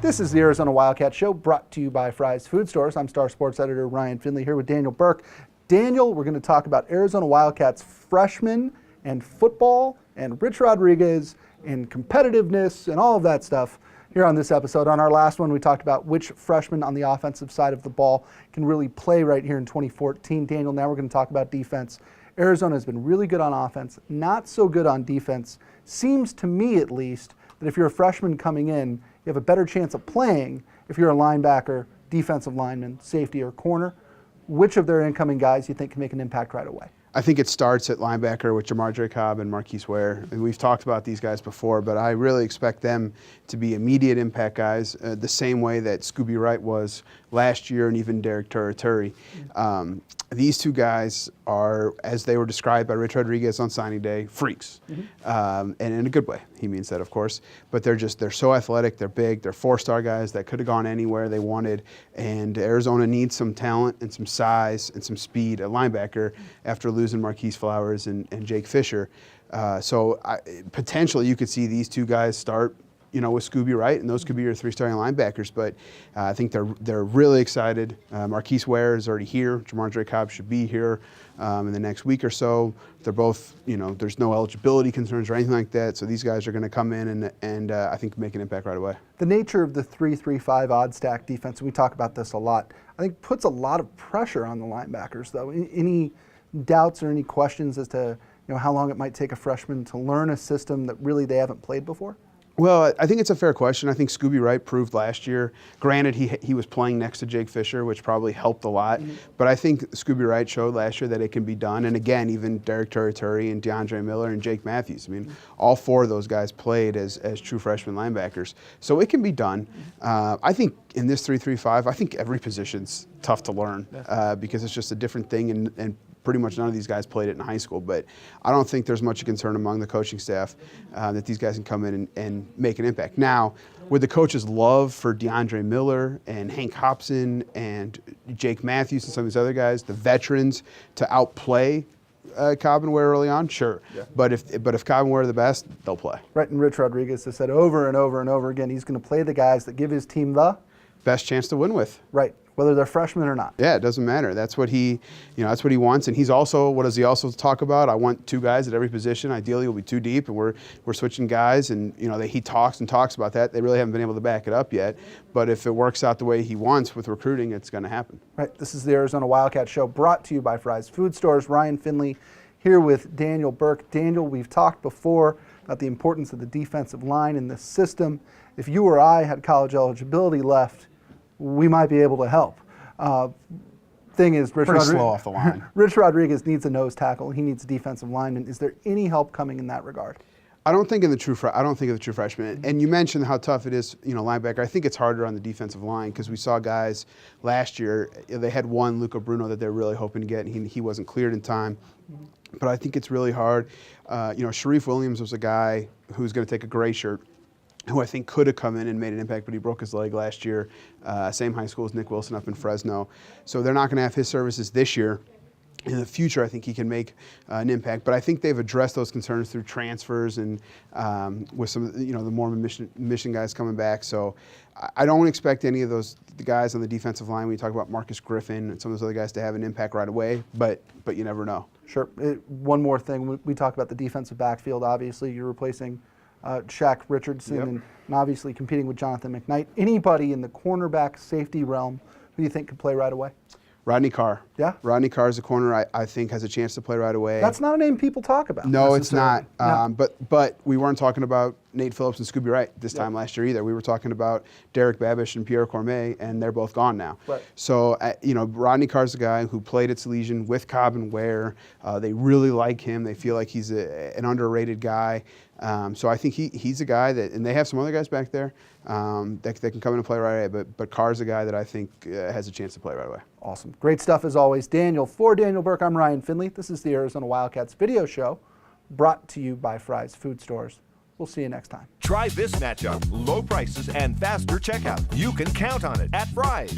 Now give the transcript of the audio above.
This is the Arizona Wildcat Show, brought to you by Fry's Food Stores. I'm Star Sports Editor Ryan Finley here with Daniel Burke. Daniel, we're going to talk about Arizona Wildcats freshmen and football and Rich Rodriguez and competitiveness and all of that stuff here on this episode. On our last one, we talked about which freshmen on the offensive side of the ball can really play right here in 2014. Daniel, now we're going to talk about defense. Arizona has been really good on offense, not so good on defense. Seems to me, at least, that if you're a freshman coming in, you have a better chance of playing if you're a linebacker, defensive lineman, safety, or corner. Which of their incoming guys you think can make an impact right away? I think it starts at linebacker with Jamar Cobb and Marquise Ware. And we've talked about these guys before, but I really expect them to be immediate impact guys, the same way that Scooby Wright was last year and even Derek Turaturi. These two guys are, as they were described by Rich Rodriguez on signing day, freaks. And in a good way. He means that, of course. But they're so athletic, they're big, they're four-star guys that could have gone anywhere they wanted. And Arizona needs some talent and some size and some speed at linebacker after losing Marquise Flowers and Jake Fisher. Potentially you could see these two guys start, with Scooby Wright, and those could be your three starting linebackers. But I think they're really excited. Marquise Ware is already here. Jamar Cobb should be here in the next week or so. They're both, there's no eligibility concerns or anything like that. So these guys are going to come in and I think make an impact right away. The nature of the 3-3-5 odd stack defense, we talk about this a lot, I think puts a lot of pressure on the linebackers, though. Any doubts or any questions as to how long it might take a freshman to learn a system that really they haven't played before? Well, I think it's a fair question. I think Scooby Wright proved last year. Granted, he was playing next to Jake Fisher, which probably helped a lot. But I think Scooby Wright showed last year that it can be done. And again, even Derek Turaturi and DeAndre Miller and Jake Matthews. I mean, all four of those guys played as true freshman linebackers. So it can be done. I think in this 3-3-5, I think every position's tough to learn because it's just a different thing and pretty much none of these guys played it in high school, but I don't think there's much concern among the coaching staff that these guys can come in and make an impact. Now, with the coach's love for DeAndre Miller and Hank Hopson and Jake Matthews and some of these other guys, the veterans, to outplay Cobb and Ware early on, sure. Yeah. But if Cobb and Ware are the best, they'll play. Right, and Rich Rodriguez has said over and over and over again, he's going to play the guys that give his team the best chance to win with. Right. Whether they're freshmen or not. Yeah, it doesn't matter. That's what he wants. And he's also, what does he also talk about? I want two guys at every position. Ideally, we'll be two deep, and we're switching guys. And he talks and talks about that. They really haven't been able to back it up yet. But if it works out the way he wants with recruiting, it's going to happen. Right. This is the Arizona Wildcat Show, brought to you by Fry's Food Stores. Ryan Finley here with Daniel Burke. Daniel, we've talked before about the importance of the defensive line in this system. If you or I had college eligibility left, we might be able to help. Thing is, slow off the line. Rich Rodriguez needs a nose tackle. He needs a defensive lineman. Is there any help coming in that regard? I don't think of the true freshman. And you mentioned how tough it is, linebacker. I think it's harder on the defensive line because we saw guys last year. They had one, Luca Bruno, that they're really hoping to get, and he wasn't cleared in time. But I think it's really hard. Sharif Williams was a guy who's going to take a gray shirt, who I think could have come in and made an impact, but he broke his leg last year. Same high school as Nick Wilson up in Fresno. So they're not going to have his services this year. In the future, I think he can make an impact. But I think they've addressed those concerns through transfers and with some of the Mormon mission guys coming back. So I don't expect any of the guys on the defensive line, when you talk about Marcus Griffin and some of those other guys, to have an impact right away. But you never know. Sure. One more thing. We talked about the defensive backfield. Obviously, you're replacing Shaq Richardson and obviously competing with Jonathan McKnight. Anybody in the cornerback safety realm who you think could play right away? Rodney Carr. Yeah? Rodney Carr is a corner I think has a chance to play right away. That's not a name people talk about. No, it's not. No. But we weren't talking about Nate Phillips and Scooby Wright this time last year either. We were talking about Derek Babish and Pierre Cormier, and they're both gone now. Right. So, Rodney Carr's a guy who played at Salesian with Cobb and Ware. They really like him. They feel like he's an underrated guy. So I think he's a guy that, and they have some other guys back there that can come in and play right away. But Carr's a guy that I think has a chance to play right away. Awesome. Great stuff as always. Daniel, for Daniel Burke, I'm Ryan Finley. This is the Arizona Wildcats video show brought to you by Fry's Food Stores. We'll see you next time. Try this matchup. Low prices and faster checkout. You can count on it at Fry's.